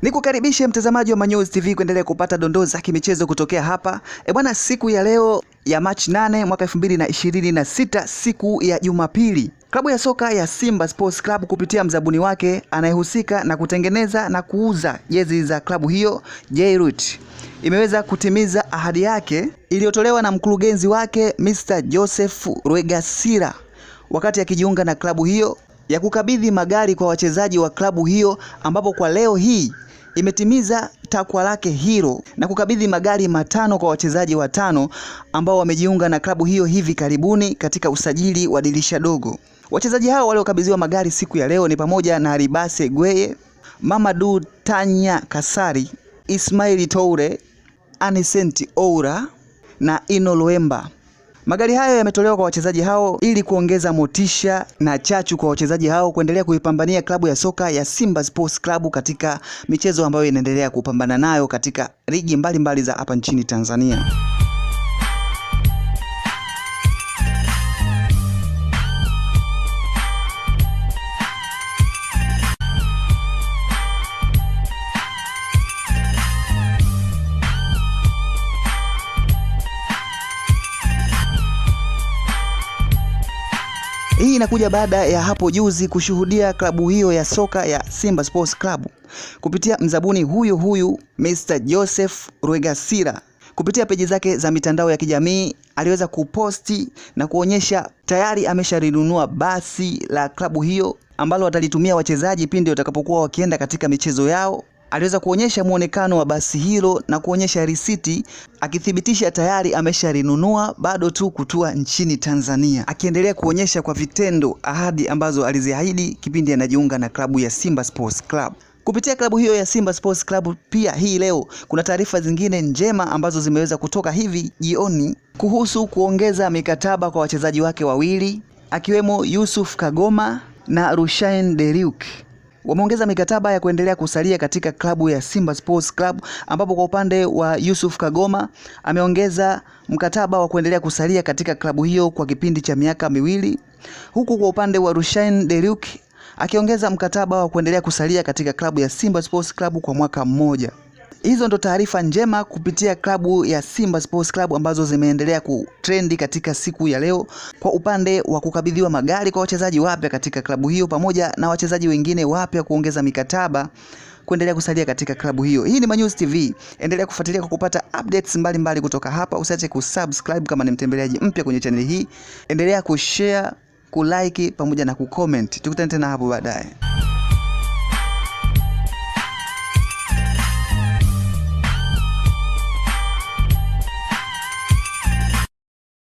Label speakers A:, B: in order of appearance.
A: Nikukaribishe mtazamaji wa Manyuzi TV kuendelea kupata dondoo za kimichezo kutokea hapa. Bwana, siku ya leo ya Machi 8 mwaka 2026, siku ya Jumapili, klabu ya soka ya Simba Sports Club kupitia mzabuni wake anayehusika na kutengeneza na kuuza jezi za klabu hiyo, Jairut, imeweza kutimiza ahadi yake iliyotolewa na mkurugenzi wake Mr. Joseph Rwegasira wakati akijiunga na klabu hiyo ya kukabidhi magari kwa wachezaji wa klabu hiyo, ambapo kwa leo hii imetimiza takwa lake hilo na kukabidhi magari matano kwa wachezaji watano ambao wamejiunga na klabu hiyo hivi karibuni katika usajili wa dirisha dogo. Wachezaji hao waliokabidhiwa magari siku ya leo ni pamoja na Ribase Gweye, Mamadou Tanya Kasari, Ismail Toure, Anicent Oura na Ino Loemba. Magari hayo yametolewa kwa wachezaji hao ili kuongeza motisha na chachu kwa wachezaji hao kuendelea kuipambania klabu ya soka ya Simba Sports Club katika michezo ambayo inaendelea kupambana nayo katika ligi mbalimbali za hapa nchini Tanzania. Hii inakuja baada ya hapo juzi kushuhudia klabu hiyo ya soka ya Simba Sports Club kupitia mzabuni huyu Mr. Joseph Rwegasira kupitia peji zake za mitandao ya kijamii aliweza kuposti na kuonyesha tayari ameshalinunua basi la klabu hiyo ambalo watalitumia wachezaji pindi watakapokuwa wakienda katika michezo yao. Aliweza kuonyesha muonekano wa basi hilo na kuonyesha risiti akithibitisha tayari ameshalinunua, bado tu kutua nchini Tanzania, akiendelea kuonyesha kwa vitendo ahadi ambazo aliziahidi kipindi anajiunga na klabu ya Simba Sports Club. Kupitia klabu hiyo ya Simba Sports Club pia hii leo kuna taarifa zingine njema ambazo zimeweza kutoka hivi jioni kuhusu kuongeza mikataba kwa wachezaji wake wawili akiwemo Yusuf Kagoma na Rushaine Deriuk. Wameongeza mikataba ya kuendelea kusalia katika klabu ya Simba Sports Club, ambapo kwa upande wa Yusuf Kagoma ameongeza mkataba wa kuendelea kusalia katika klabu hiyo kwa kipindi cha miaka miwili, huku kwa upande wa Rushaine Deriuk akiongeza mkataba wa kuendelea kusalia katika klabu ya Simba Sports Club kwa mwaka mmoja. Hizo ndo taarifa njema kupitia klabu ya Simba Sports Club ambazo zimeendelea kutrendi katika siku ya leo, kwa upande wa kukabidhiwa magari kwa wachezaji wapya katika klabu hiyo pamoja na wachezaji wengine wapya kuongeza mikataba kuendelea kusalia katika klabu hiyo. Hii ni Manyuzi TV. Endelea kufuatilia kwa kupata updates mbalimbali kutoka hapa. Usiache kusubscribe kama ni mtembeleaji mpya kwenye channel hii. Endelea kushare, kulike pamoja na kucomment. Tukutane tena hapo baadaye.